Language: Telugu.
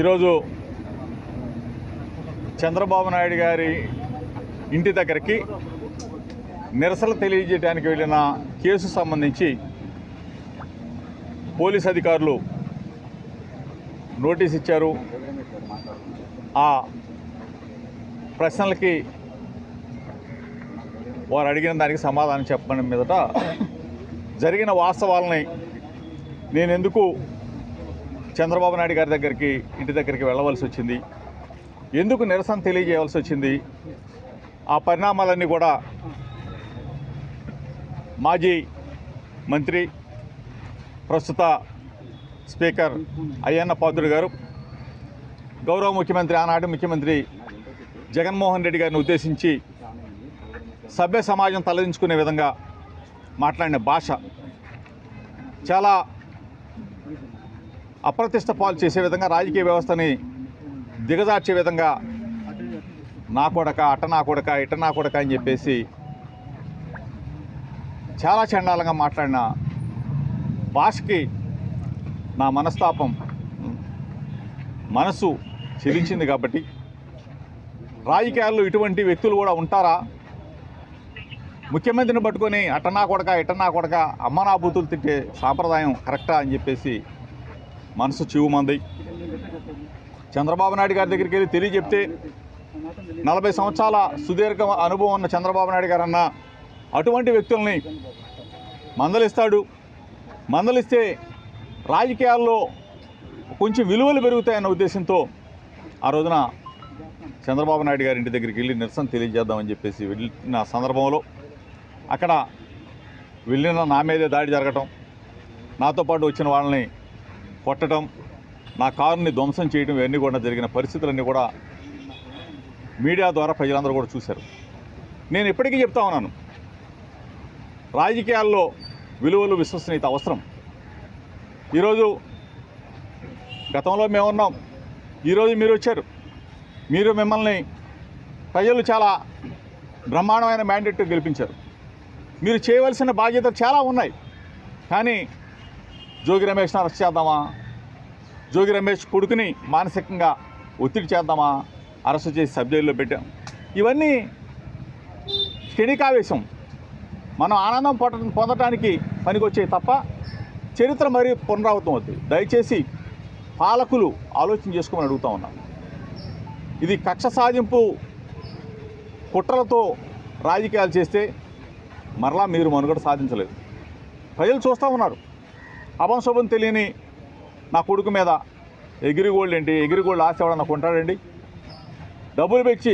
ఈరోజు చంద్రబాబు నాయుడు గారి ఇంటి దగ్గరికి నిరసన తెలియజేయడానికి వెళ్ళిన కేసు సంబంధించి పోలీస్ అధికారులు నోటీస్ ఇచ్చారు. ఆ ప్రశ్నలకి వారు అడిగిన దానికి సమాధానం చెప్పడం మీదట జరిగిన వాస్తవాలని నేను ఎందుకు చంద్రబాబు నాయుడు గారి దగ్గరికి ఇంటి దగ్గరికి వెళ్ళవలసి వచ్చింది, ఎందుకు నిరసన తెలియజేయవలసి వచ్చింది, ఆ పరిణామాలన్నీ కూడా మాజీ మంత్రి ప్రస్తుత స్పీకర్ అయ్యన్న పాత్రుడు గారు గౌరవ ముఖ్యమంత్రి ఆనాటి ముఖ్యమంత్రి జగన్మోహన్ రెడ్డి గారిని ఉద్దేశించి సభ్య సమాజం తలదించుకునే విధంగా మాట్లాడిన భాష చాలా అప్రతిష్ట పాలు చేసే విధంగా, రాజకీయ వ్యవస్థని దిగజార్చే విధంగా నా కొడక, అట్ట నా కొడక, ఇట్ట నా కొడక అని చెప్పేసి చాలా చండాలంగా మాట్లాడిన భాషకి నా మనసు చెలించింది. కాబట్టి రాజకీయాల్లో ఇటువంటి వ్యక్తులు కూడా ఉంటారా? ముఖ్యమంత్రిని పట్టుకొని అట్టనా కొడక, ఇట్టనా కొడక, అమ్మ నా బూతులు తిట్టే సాంప్రదాయం కరెక్టా అని చెప్పేసి మనసు చివుమంది. చంద్రబాబు నాయుడు గారి దగ్గరికి వెళ్ళి తెలియజెప్తే 40 సంవత్సరాల సుదీర్ఘ అనుభవం ఉన్న చంద్రబాబు నాయుడు గారు అన్న అటువంటి వ్యక్తుల్ని మందలిస్తే రాజకీయాల్లో కొంచెం విలువలు పెరుగుతాయన్న ఉద్దేశంతో ఆ రోజున చంద్రబాబు నాయుడు గారి ఇంటి దగ్గరికి వెళ్ళి నిరసన తెలియజేద్దామని చెప్పేసి వెళ్ళిన సందర్భంలో అక్కడ వెళ్ళిన నా మీదే దాడి జరగటం, నాతో పాటు వచ్చిన వాళ్ళని కొట్టడం, నా కారుని ధ్వంసం చేయడం, ఇవన్నీ కూడా జరిగిన పరిస్థితులన్నీ కూడా మీడియా ద్వారా ప్రజలందరూ కూడా చూశారు. నేను ఇప్పటికీ చెప్తా ఉన్నాను, రాజకీయాల్లో విలువలు, విశ్వసనీయత అవసరం. ఈరోజు గతంలో మేమున్నాం, ఈరోజు మీరు వచ్చారు. మిమ్మల్ని ప్రజలు చాలా బ్రహ్మాండమైన మ్యాండేట్ గెలిపించారు. మీరు చేయవలసిన బాధ్యతలు చాలా ఉన్నాయి. కానీ జోగి రమేష్ని అరెస్ట్ చేద్దామా, జోగి రమేష్ కొడుకుని మానసికంగా ఒత్తిడి చేద్దామా, అరెస్ట్ చేసి సబ్జైల్లో పెట్టాం. ఇవన్నీ క్షణికావేశం, మనం ఆనందం పొందటానికి పనికొచ్చే తప్ప చరిత్ర మరీ పునరావృతం అవుతుంది. దయచేసి పాలకులు ఆలోచన చేసుకోమని అడుగుతా ఉన్నాను. ఇది కక్ష సాధింపు కుట్రలతో రాజకీయాలు చేస్తే మరలా మీరు మనుగడ సాధించలేదు. ప్రజలు చూస్తూ ఉన్నారు. అభంశుభం తెలియని నా కొడుకు మీద ఎగిరిగోళ్ళు ఏంటి, ఎగిరిగోళ్ళు ఆశ ఎవడన్నా కొంటాడండి? డబ్బులు పెంచి